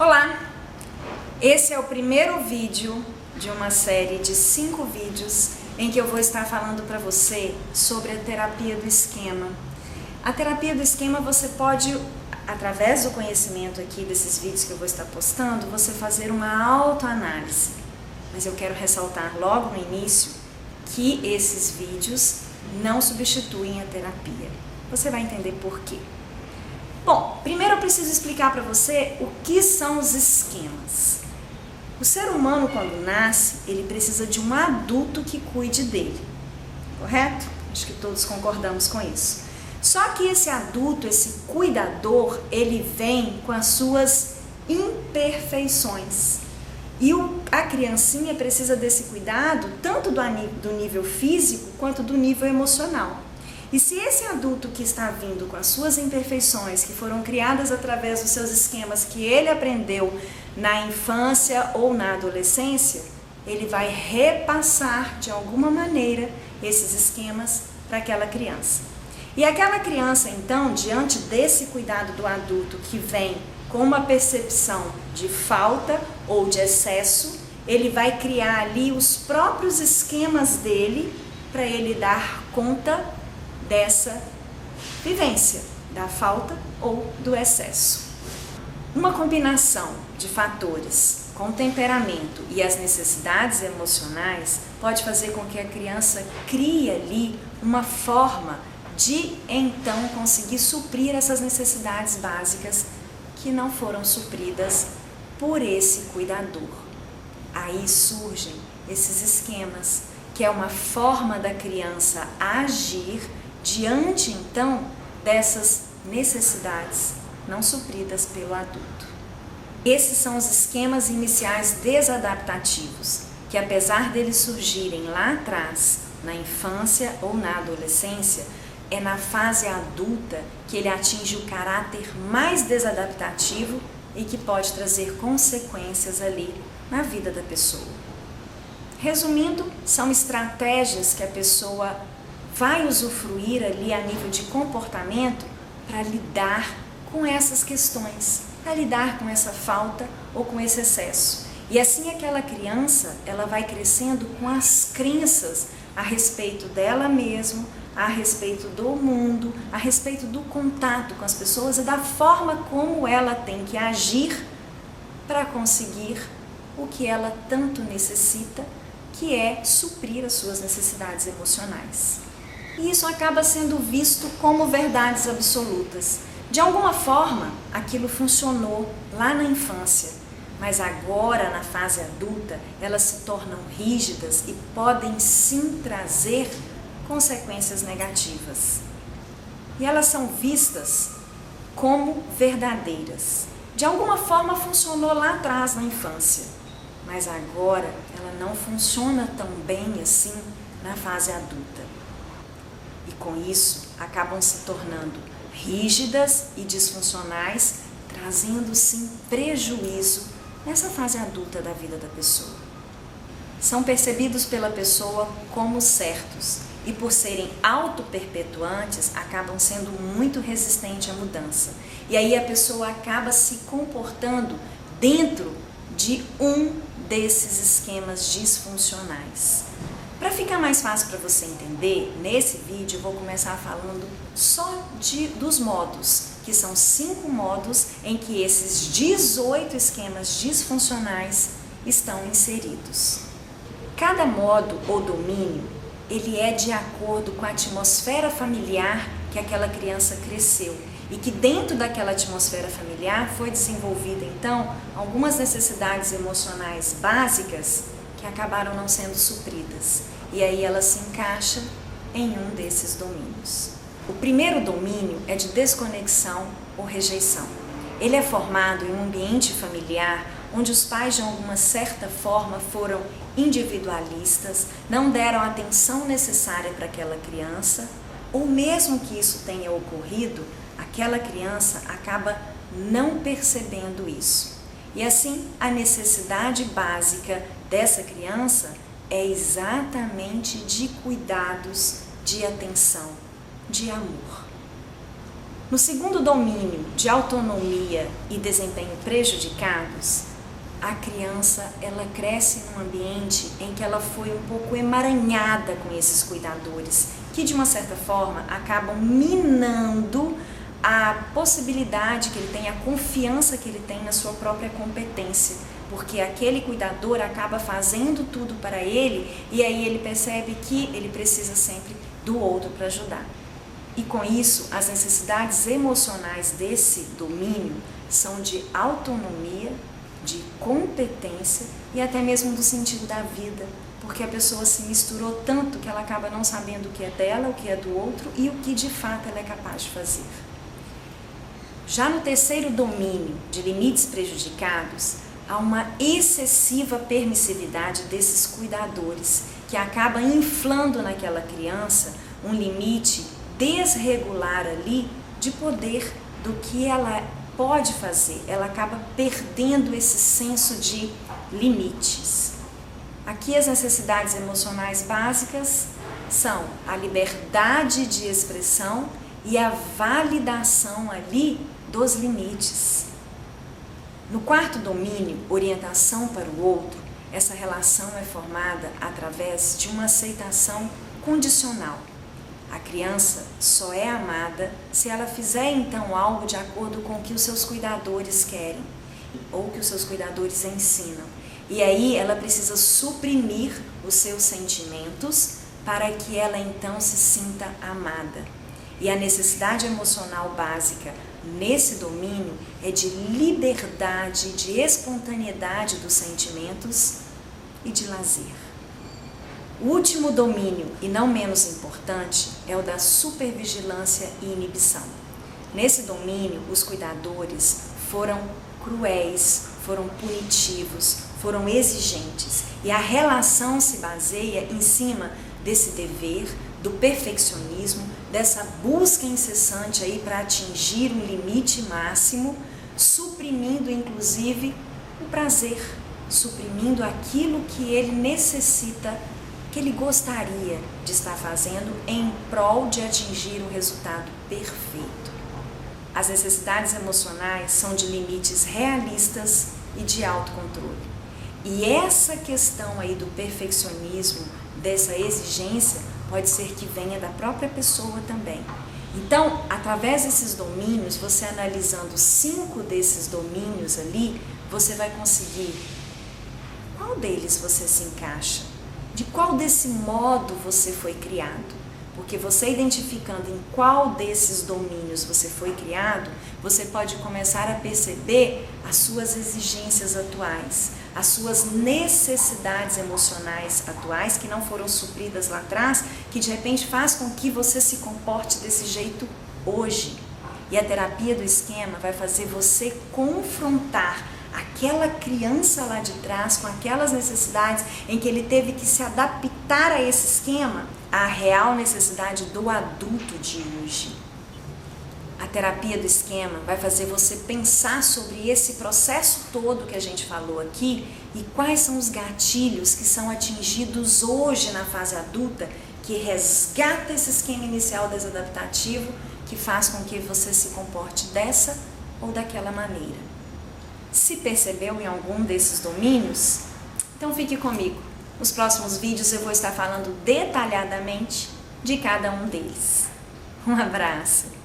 Olá! Esse é o primeiro vídeo de uma série de 5 vídeos em que eu vou estar falando para você sobre a terapia do esquema. A terapia do esquema você pode, através do conhecimento aqui desses vídeos que eu vou estar postando, você fazer uma autoanálise. Mas eu quero ressaltar logo no início que esses vídeos não substituem a terapia. Você vai entender por quê. Bom, primeiro eu preciso explicar para você o que são os esquemas. O ser humano, quando nasce, ele precisa de um adulto que cuide dele, correto? Acho que todos concordamos com isso. Só que esse adulto, esse cuidador, ele vem com as suas imperfeições. E a criancinha precisa desse cuidado tanto do nível físico quanto do nível emocional. E se esse adulto que está vindo com as suas imperfeições, que foram criadas através dos seus esquemas que ele aprendeu na infância ou na adolescência, ele vai repassar de alguma maneira esses esquemas para aquela criança. E aquela criança, então, diante desse cuidado do adulto que vem com uma percepção de falta ou de excesso, ele vai criar ali os próprios esquemas dele para ele dar conta dessa vivência, da falta ou do excesso. Uma combinação de fatores com o temperamento e as necessidades emocionais pode fazer com que a criança crie ali uma forma de então conseguir suprir essas necessidades básicas que não foram supridas por esse cuidador. Aí surgem esses esquemas, que é uma forma da criança agir diante, então, dessas necessidades não supridas pelo adulto. Esses são os esquemas iniciais desadaptativos, que apesar deles surgirem lá atrás, na infância ou na adolescência, é na fase adulta que ele atinge o caráter mais desadaptativo e que pode trazer consequências ali na vida da pessoa. Resumindo, são estratégias que a pessoa vai usufruir ali a nível de comportamento para lidar com essas questões, para lidar com essa falta ou com esse excesso. E assim aquela criança, ela vai crescendo com as crenças a respeito dela mesma, a respeito do mundo, a respeito do contato com as pessoas e da forma como ela tem que agir para conseguir o que ela tanto necessita, que é suprir as suas necessidades emocionais. E isso acaba sendo visto como verdades absolutas. De alguma forma, aquilo funcionou lá na infância, mas agora, na fase adulta, elas se tornam rígidas e podem sim trazer consequências negativas. E elas são vistas como verdadeiras. De alguma forma funcionou lá atrás na infância, mas agora ela não funciona tão bem assim na fase adulta. E com isso acabam se tornando rígidas e disfuncionais, trazendo sim prejuízo nessa fase adulta da vida da pessoa. São percebidos pela pessoa como certos e por serem auto-perpetuantes acabam sendo muito resistentes à mudança. E aí a pessoa acaba se comportando dentro de um desses esquemas disfuncionais. Para ficar mais fácil para você entender, nesse vídeo eu vou começar falando só dos modos, que são 5 modos em que esses 18 esquemas disfuncionais estão inseridos. Cada modo ou domínio, ele é de acordo com a atmosfera familiar que aquela criança cresceu e que dentro daquela atmosfera familiar foi desenvolvida então algumas necessidades emocionais básicas que acabaram não sendo supridas. E aí ela se encaixa em um desses domínios. O primeiro domínio é de desconexão ou rejeição. Ele é formado em um ambiente familiar onde os pais de alguma certa forma foram individualistas, não deram a atenção necessária para aquela criança, ou mesmo que isso tenha ocorrido, aquela criança acaba não percebendo isso. E assim, a necessidade básica dessa criança é exatamente de cuidados, de atenção, de amor. No segundo domínio, de autonomia e desempenho prejudicados, a criança ela cresce num ambiente em que ela foi um pouco emaranhada com esses cuidadores, que de uma certa forma acabam minando a possibilidade que ele tem, a confiança que ele tem na sua própria competência, porque aquele cuidador acaba fazendo tudo para ele e aí ele percebe que ele precisa sempre do outro para ajudar. E com isso, as necessidades emocionais desse domínio são de autonomia, de competência e até mesmo do sentido da vida, porque a pessoa se misturou tanto que ela acaba não sabendo o que é dela, o que é do outro e o que de fato ela é capaz de fazer. Já no terceiro domínio, de limites prejudicados, há uma excessiva permissividade desses cuidadores, que acaba inflando naquela criança um limite desregular ali de poder do que ela pode fazer. Ela acaba perdendo esse senso de limites. Aqui as necessidades emocionais básicas são a liberdade de expressão e a validação ali dos limites. No quarto domínio, orientação para o outro, essa relação é formada através de uma aceitação condicional. A criança só é amada se ela fizer então algo de acordo com o que os seus cuidadores querem ou que os seus cuidadores ensinam. E aí ela precisa suprimir os seus sentimentos para que ela então se sinta amada. E a necessidade emocional básica nesse domínio é de liberdade, de espontaneidade dos sentimentos e de lazer. O último domínio, e não menos importante, é o da supervigilância e inibição. Nesse domínio, os cuidadores foram cruéis, foram punitivos, foram exigentes. E a relação se baseia em cima desse dever, do perfeccionismo, dessa busca incessante aí para atingir um limite máximo, suprimindo inclusive o prazer, suprimindo aquilo que ele necessita, que ele gostaria de estar fazendo em prol de atingir o resultado perfeito. As necessidades emocionais são de limites realistas e de autocontrole. E essa questão aí do perfeccionismo, dessa exigência, pode ser que venha da própria pessoa também. Então, através desses domínios, você analisando 5 desses domínios ali, você vai conseguir qual deles você se encaixa, de qual desse modo você foi criado. Porque você identificando em qual desses domínios você foi criado, você pode começar a perceber as suas exigências atuais, as suas necessidades emocionais atuais que não foram supridas lá atrás, que de repente faz com que você se comporte desse jeito hoje. E a terapia do esquema vai fazer você confrontar aquela criança lá de trás com aquelas necessidades em que ele teve que se adaptar a esse esquema, à real necessidade do adulto de hoje. A terapia do esquema vai fazer você pensar sobre esse processo todo que a gente falou aqui e quais são os gatilhos que são atingidos hoje na fase adulta que resgata esse esquema inicial desadaptativo que faz com que você se comporte dessa ou daquela maneira. Se percebeu em algum desses domínios? Então fique comigo. Nos próximos vídeos eu vou estar falando detalhadamente de cada um deles. Um abraço!